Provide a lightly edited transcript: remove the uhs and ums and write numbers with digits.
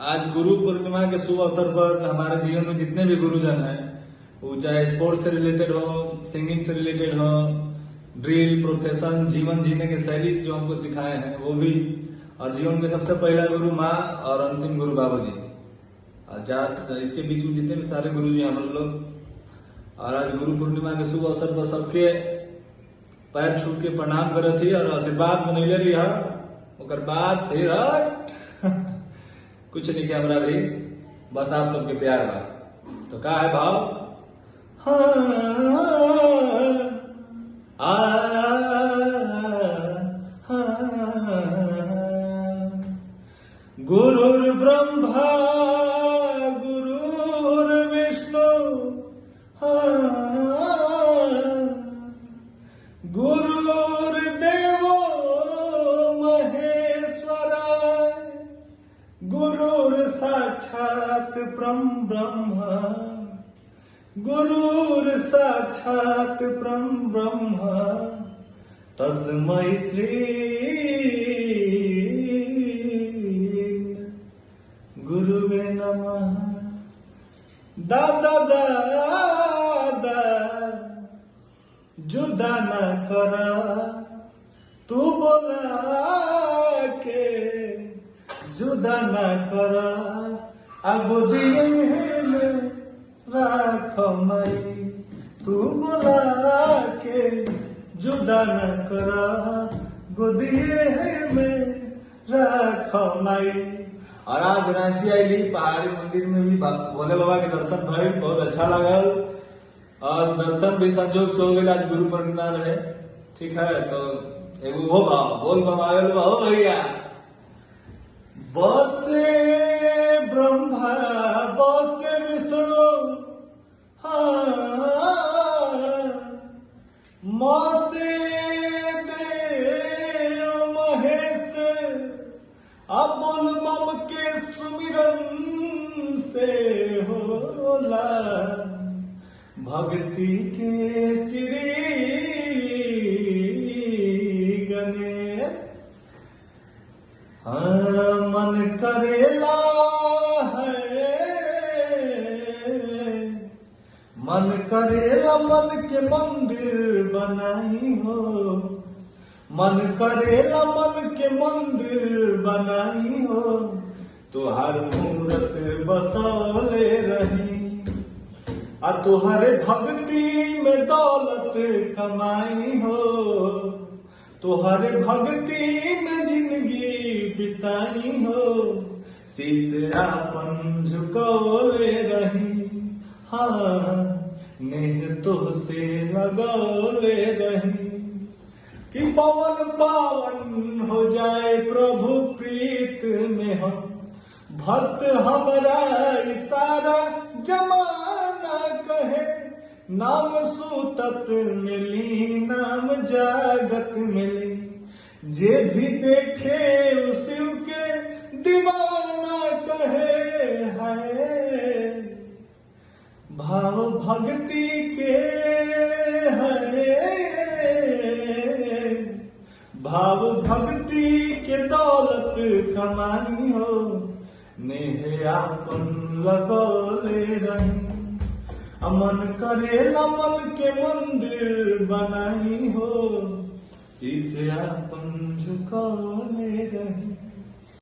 आज गुरु पूर्णिमा के शुभ अवसर पर हमारे जीवन में जितने भी गुरुजन हैं, वो चाहे स्पोर्ट्स से रिलेटेड हो, सिंगिंग से रिलेटेड हो, ड्रिल, प्रोफेशन, जीवन जीने की शैली जो हमको सिखाए हैं वो भी, और जीवन के सबसे पहला गुरु माँ और अंतिम गुरु बाबूजी। इसके बीच में जितने भी सारे गुरुजी हैं हम लोग, और आज गुरु पूर्णिमा के शुभ अवसर पर सबके पैर छू के प्रणाम करे थी और आशीर्वाद बनैले रही है। ओकर बाद फिर कुछ नहीं के हमरा भी, बस आप सबके प्यार बा। तो का है भाव? गुरुर् ब्रह्मा गुरुर्विष्णु गुरुर्देवो महेश्वराय गुरुर् साक्षात् ब्रह्म गुरुर् साक्षात् ब्रह्म तस्मै श्री गुरुवे नमः। दादा दादा जुदा न करा तू बोला के जुदा न करा आगो दिए में राख मई तू बोला के जुदा न करा गोदिए में राख मई। और आज रांची आईली पहाड़ी मंदिर में भी भोले बाबा के दर्शन भइल, बहुत अच्छा लागल और दर्शन भी संजोग से हो गए। आज गुरु पूर्णिमा रहे, ठीक है। तो एगो हो भाव बोल बमायल हो भैया। बसे ब्रह्मा बसे विष्णु मसे देव महेश अबुल बम के सुमिरन से होला भक्ति के श्री गणेश। मन करेला है मन करेला मन के मंदिर बनाई हो मन करेला मन के मंदिर बनाई हो तुहार मूरत बसौले रही आ तुहारे भक्ति में दौलत कमाई हो तुहारे भक्ति में जिंदगी बिताई हो शीश आपन झुकौले रही हाँ नेह तो से लगौले रही कि पवन पावन हो जाए प्रभु प्रीत में हम भक्त हमारा इशारा जमाना कहे नाम सूतत मिली नाम जागत मिली जे भी देखे शिव के दीवाना कहे है भाव भक्ति के है भाव भक्ति के दौलत कमाई हो नेह आपन लगौले रही अमन करेला मन के मंदिर बनाई हो शीश आपन झुकौले रही।